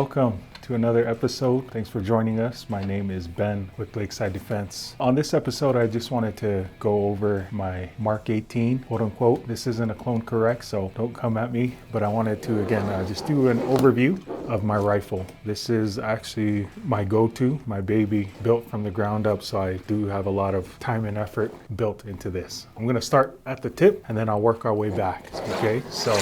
Welcome to another episode. Thanks for joining us. My name is Ben with Lakeside Defense. On this episode, I just wanted to go over my Mark 18, quote unquote. This isn't a clone correct, so don't come at me, but I wanted to, again, just do an overview of my rifle. This is actually my go-to, my baby, built from the ground up, so I do have a lot of time and effort built into this. I'm gonna start at the tip, and then I'll work our way back, okay? So,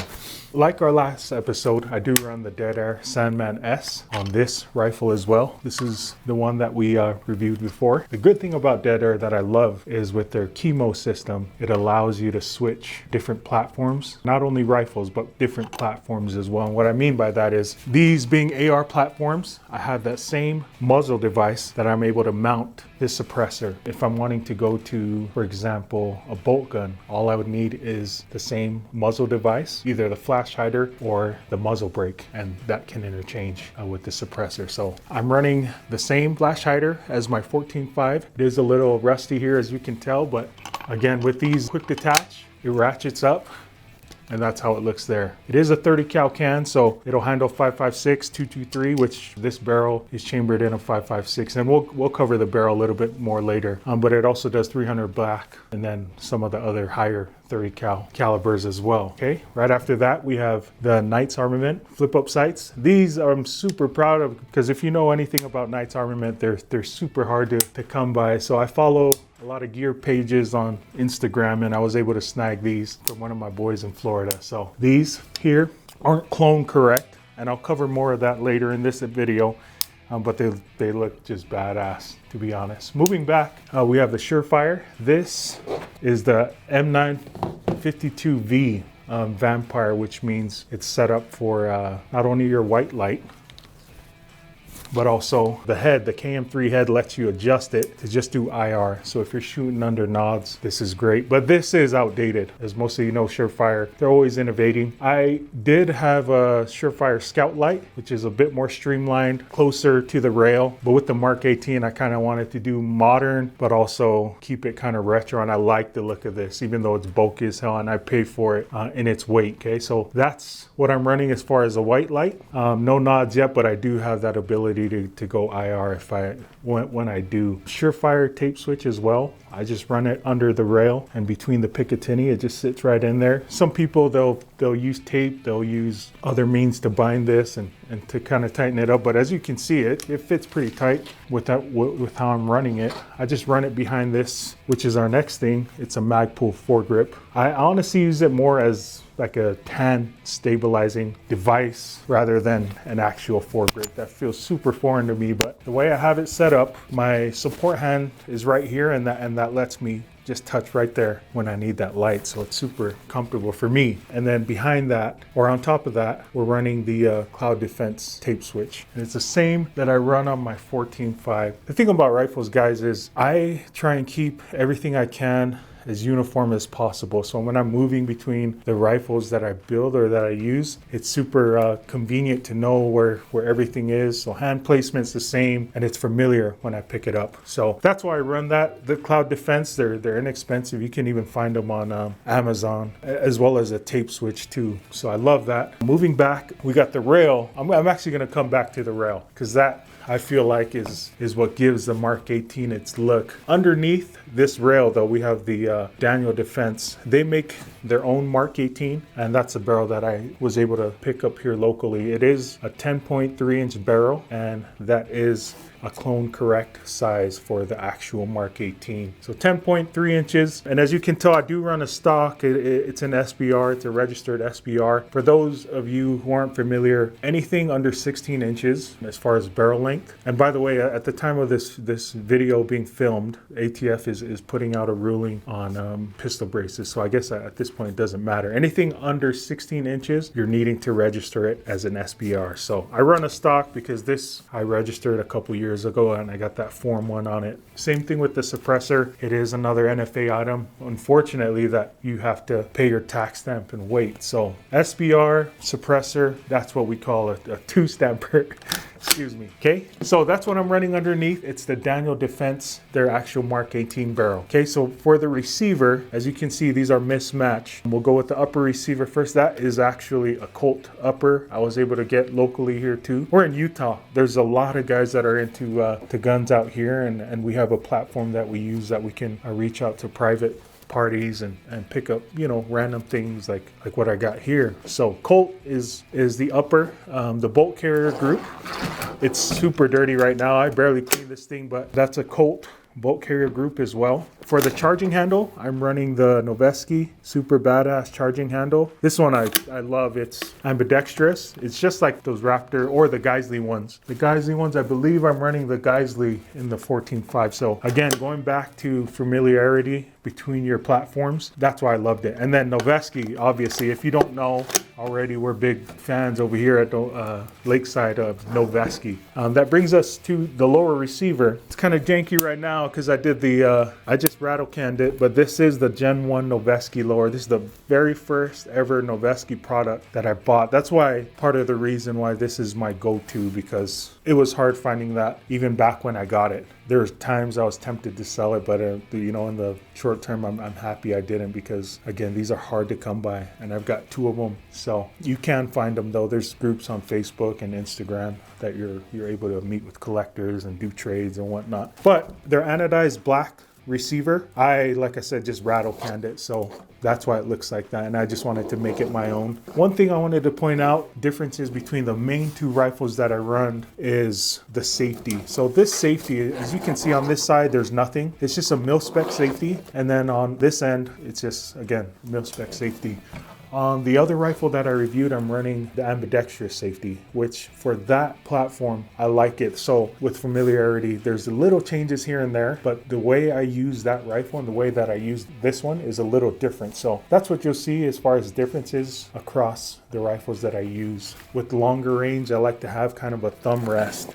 like our last episode, I do run the Dead Air Sandman S on this rifle as well. This is the one that we reviewed before. The good thing about Dead Air that I love is with their chemo system, it allows you to switch different platforms, not only rifles, but different platforms as well. And what I mean by that is these being AR platforms, I have that same muzzle device that I'm able to mount this suppressor. If I'm wanting to go to, for example, a bolt gun, all I would need is the same muzzle device, either the flash hider or the muzzle brake, and that can interchange with the suppressor. So I'm running the same flash hider as my 14.5. It is a little rusty here, as you can tell, but again, with these quick detach, it ratchets up, and that's how it looks there. It is a 30 cal can, so it'll handle 5.56, 223, which this barrel is chambered in a 5.56, and we'll cover the barrel a little bit more later. But it also does 300 black, and then some of the other higher 30 cal calibers as well. Okay, right after that we have the Knights Armament flip up sights. These I'm super proud of, because if you know anything about Knights Armament, they're super hard to come by. So I follow a lot of gear pages on Instagram, and I was able to snag these from one of my boys in Florida. So these here aren't clone correct, and I'll cover more of that later in this video. But they look just badass, to be honest. Moving back, we have the Surefire. This is the M952V Vampire, which means it's set up for not only your white light, but also the head. The KM3 head lets you adjust it to just do IR. So if you're shooting under nods, this is great. But this is outdated. As most of you know, Surefire, they're always innovating. I did have a Surefire Scout Light, which is a bit more streamlined, closer to the rail. But with the Mark 18, I kind of wanted to do modern, but also keep it kind of retro. And I like the look of this, even though it's bulky as hell, and I pay for it in its weight. Okay, so that's what I'm running as far as a white light. No nods yet, but I do have that ability to go IR if when I do. Surefire tape switch as well. I just run it under the rail and between the Picatinny. It just sits right in there. Some people they'll use tape, they'll use other means to bind this and to kind of tighten it up. But as you can see, it fits pretty tight with how I'm running it. I just run it behind this, which is our next thing. It's a Magpul foregrip. I honestly use it more as like a hand stabilizing device rather than an actual foregrip. That feels super foreign to me, but the way I have it set up, my support hand is right here, and that lets me just touch right there when I need that light. So it's super comfortable for me. And then behind that, or on top of that, we're running the Cloud Defense tape switch. And it's the same that I run on my 14.5. The thing about rifles, guys, is I try and keep everything I can as uniform as possible. So when I'm moving between the rifles that I build or that I use, it's super convenient to know where everything is. So hand placement's the same, and it's familiar when I pick it up. So that's why I run that. The Cloud Defense, they're inexpensive. You can even find them on Amazon, as well as a tape switch too. So I love that. Moving back, we got the rail. I'm actually gonna come back to the rail, because that I feel like is what gives the Mark 18 its look. Underneath this rail though, we have the Daniel Defense. They make their own Mark 18, and that's a barrel that I was able to pick up here locally. It is a 10.3 inch barrel, and that is a clone correct size for the actual Mark 18. So 10.3 inches. And as you can tell, I do run a stock. It's an SBR, it's a registered SBR. For those of you who aren't familiar, anything under 16 inches as far as barrel length. And by the way, at the time of this video being filmed, ATF is putting out a ruling on pistol braces. So I guess at this point it doesn't matter. Anything under 16 inches, you're needing to register it as an SBR. So I run a stock because this I registered a couple years ago, and I got that Form 1 on it. Same thing with the suppressor. It is another NFA item, unfortunately, that you have to pay your tax stamp and wait. So SBR, suppressor, that's what we call a two-stamper. Excuse me. Okay, so that's what I'm running underneath. It's the Daniel Defense, their actual Mark 18 barrel. Okay, so for the receiver, as you can see, these are mismatched. We'll go with the upper receiver first. That is actually a Colt upper. I was able to get locally here too. We're in Utah. There's a lot of guys that are into to guns out here, and we have a platform that we use that we can reach out to private parties and pick up, you know, random things like what I got here. So Colt is the upper, the bolt carrier group. It's super dirty right now. I barely cleaned this thing, but that's a Colt bolt carrier group as well. For the charging handle, I'm running the Noveske super badass charging handle. This one I love. It's ambidextrous. It's just like those Raptor or the Geisley ones. The Geisley ones, I believe I'm running the Geisley in the 14.5. So again, going back to familiarity between your platforms, that's why I loved it. And then Noveske, obviously, if you don't know already, we're big fans over here at the Lakeside of Noveske. That brings us to the lower receiver. It's kind of janky right now because I did the, I just rattle canned it, but this is the Gen 1 Noveske lower. This is the very first ever Noveske product that I bought. That's why, part of the reason why this is my go-to, because it was hard finding that even back when I got it. There was times I was tempted to sell it, but you know, in the short term, I'm happy I didn't, because again, these are hard to come by, and I've got 2 of them. So you can find them though. There's groups on Facebook and Instagram that you're able to meet with collectors and do trades and whatnot. But they're anodized black receiver. I, like I said, just rattle canned it, so that's why it looks like that, and I just wanted to make it my own. One thing I wanted to point out, differences between the main 2 rifles that I run, is the safety. So this safety, as you can see on this side, there's nothing. It's just a mil-spec safety, and then on this end, it's just, again, mil-spec safety. On the other rifle that I reviewed, I'm running the ambidextrous safety, which for that platform, I like it. So with familiarity, there's little changes here and there, but the way I use that rifle and the way that I use this one is a little different. So that's what you'll see as far as differences across the rifles that I use. With longer range, I like to have kind of a thumb rest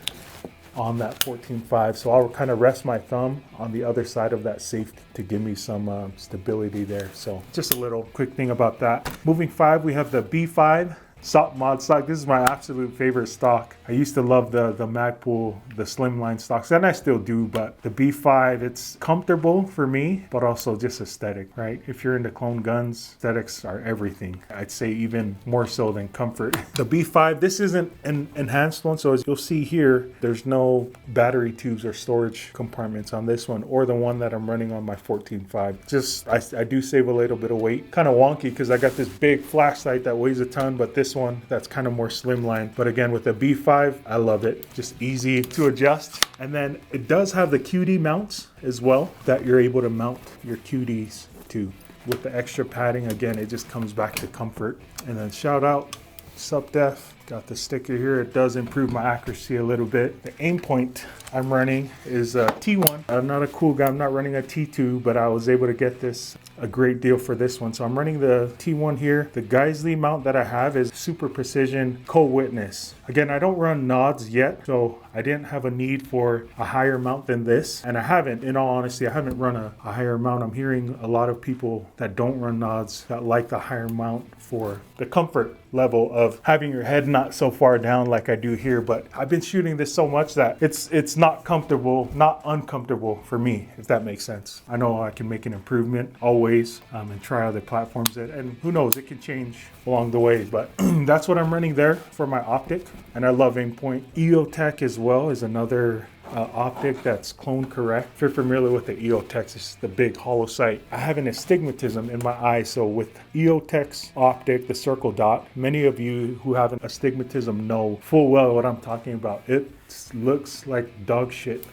on that 14.5, so I'll kind of rest my thumb on the other side of that safety to give me some stability there. So just a little quick thing about that. Moving 5, we have the B5 SOP mod stock. This is my absolute favorite stock. I used to love the Magpul, the slimline stocks, and I still do, but the B5, it's comfortable for me, but also just aesthetic, right? If you're into clone guns, aesthetics are everything. I'd say even more so than comfort. The B5, this isn't an enhanced one, so as you'll see here, there's no battery tubes or storage compartments on this one, or the one that I'm running on my 14.5. Just, I do save a little bit of weight. Kind of wonky because I got this big flashlight that weighs a ton, but this one that's kind of more slimline. But again, with the B5, I love it. Just easy to adjust. And then it does have the QD mounts as well that you're able to mount your QDs to. With the extra padding, again, it just comes back to comfort. And then shout out SupDef. Got the sticker here. It does improve my accuracy a little bit. The aim point I'm running is a T1. I'm not a cool guy. I'm not running a T2, but I was able to get this a great deal for this one. So I'm running the T1 here. The Geisley mount that I have is Super Precision Co-Witness. Again, I don't run nods yet, so I didn't have a need for a higher mount than this. And I haven't, in all honesty, I haven't run a higher mount. I'm hearing a lot of people that don't run nods that like the higher mount for the comfort level of having your head not so far down like I do here. But I've been shooting this so much that it's not comfortable, not uncomfortable for me, if that makes sense. I know I can make an improvement always and try other platforms, and who knows, it can change along the way. But that's what I'm running there for my optic, and I love Aimpoint. EOTech as well is another optic that's clone correct. If you're familiar with the EOTech, it's the big hollow sight. I have an astigmatism in my eye, so with EOTech's optic, the circle dot, many of you who have an astigmatism know full well what I'm talking about. It looks like dog shit.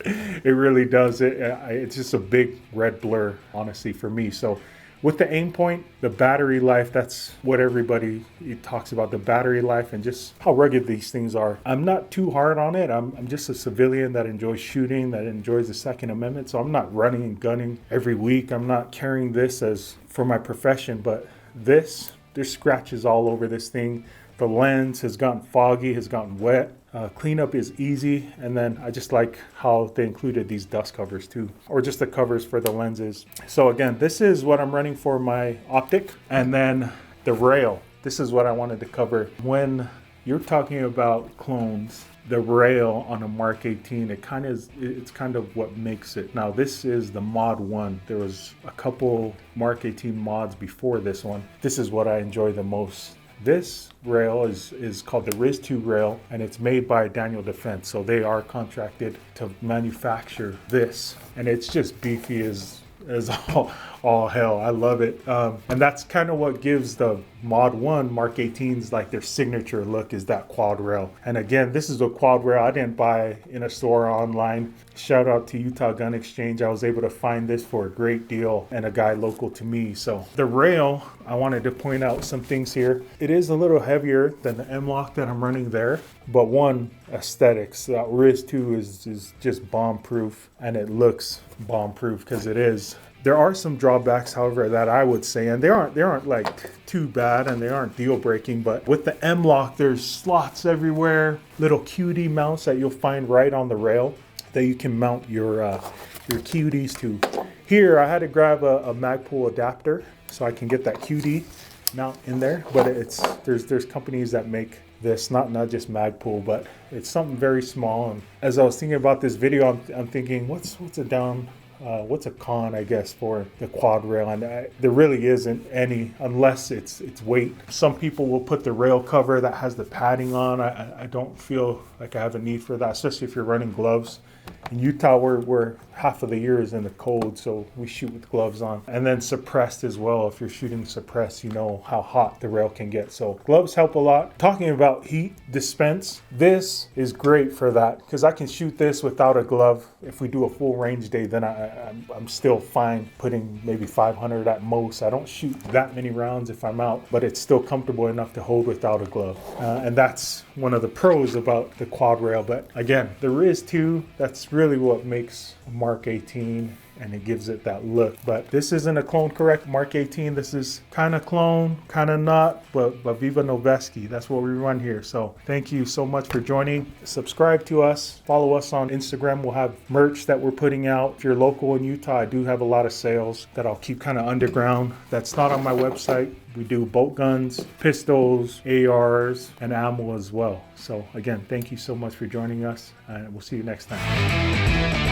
It really does. It's just a big red blur, honestly, for me. So with the Aimpoint, the battery life, that's what everybody talks about, the battery life and just how rugged these things are. I'm not too hard on it. I'm just a civilian that enjoys shooting, that enjoys the Second Amendment. So I'm not running and gunning every week. I'm not carrying this as for my profession, but there's scratches all over this thing. The lens has gotten foggy, has gotten wet. Cleanup is easy, and then I just like how they included these dust covers too, or just the covers for the lenses. So again, this is what I'm running for my optic, and then the rail. This is what I wanted to cover. When you're talking about clones. The rail on a Mark 18, it's kind of what makes it. Now this is the mod 1. There was a couple Mark 18 mods before this one. This is what I enjoy the most. This rail is called the Riz 2 rail, and it's made by Daniel Defense, so they are contracted to manufacture this, and it's just beefy as all hell. I love it, and that's kind of what gives the mod 1 Mark 18s like their signature look, is that quad rail. And again, this is a quad rail I didn't buy in a store or online. Shout out to Utah Gun Exchange. I was able to find this for a great deal and a guy local to me. So the rail, I wanted to point out some things here. It is a little heavier than the M-Lock that I'm running there, but one, aesthetics. That Riz 2 is just bomb-proof, and it looks bomb-proof because it is. There are some drawbacks, however, that I would say, and they aren't like too bad, and they aren't deal breaking, but with the M-Lock, there's slots everywhere, little QD mounts that you'll find right on the rail that you can mount your QDs to. Here, I had to grab a Magpul adapter so I can get that QD mount in there, but there's companies that make this, not just Magpul, but it's something very small. And as I was thinking about this video, I'm thinking, what's a con, I guess, for the quad rail, and there really isn't any, unless it's weight. Some people will put the rail cover that has the padding on. I don't feel like I have a need for that, especially if you're running gloves. In Utah, we're half of the year is in the cold, so we shoot with gloves on. And then suppressed as well. If you're shooting suppressed, you know how hot the rail can get. So gloves help a lot. Talking about heat dispense, this is great for that, because I can shoot this without a glove. If we do a full range day, then I'm still fine putting maybe 500 at most. I don't shoot that many rounds if I'm out, but it's still comfortable enough to hold without a glove. And that's one of the pros about the quad rail. But again, the Riz 2, that's really what makes a Mark 18, and it gives it that look. But this isn't a clone correct Mark 18. This is kind of clone, kind of not, but Viva Noveske. That's what we run here. So thank you so much for joining. Subscribe to us. Follow us on Instagram. We'll have merch that we're putting out. If you're local in Utah, I do have a lot of sales that I'll keep kind of underground. That's not on my website. We do bolt guns, pistols, ARs, and ammo as well. So again, thank you so much for joining us, and we'll see you next time.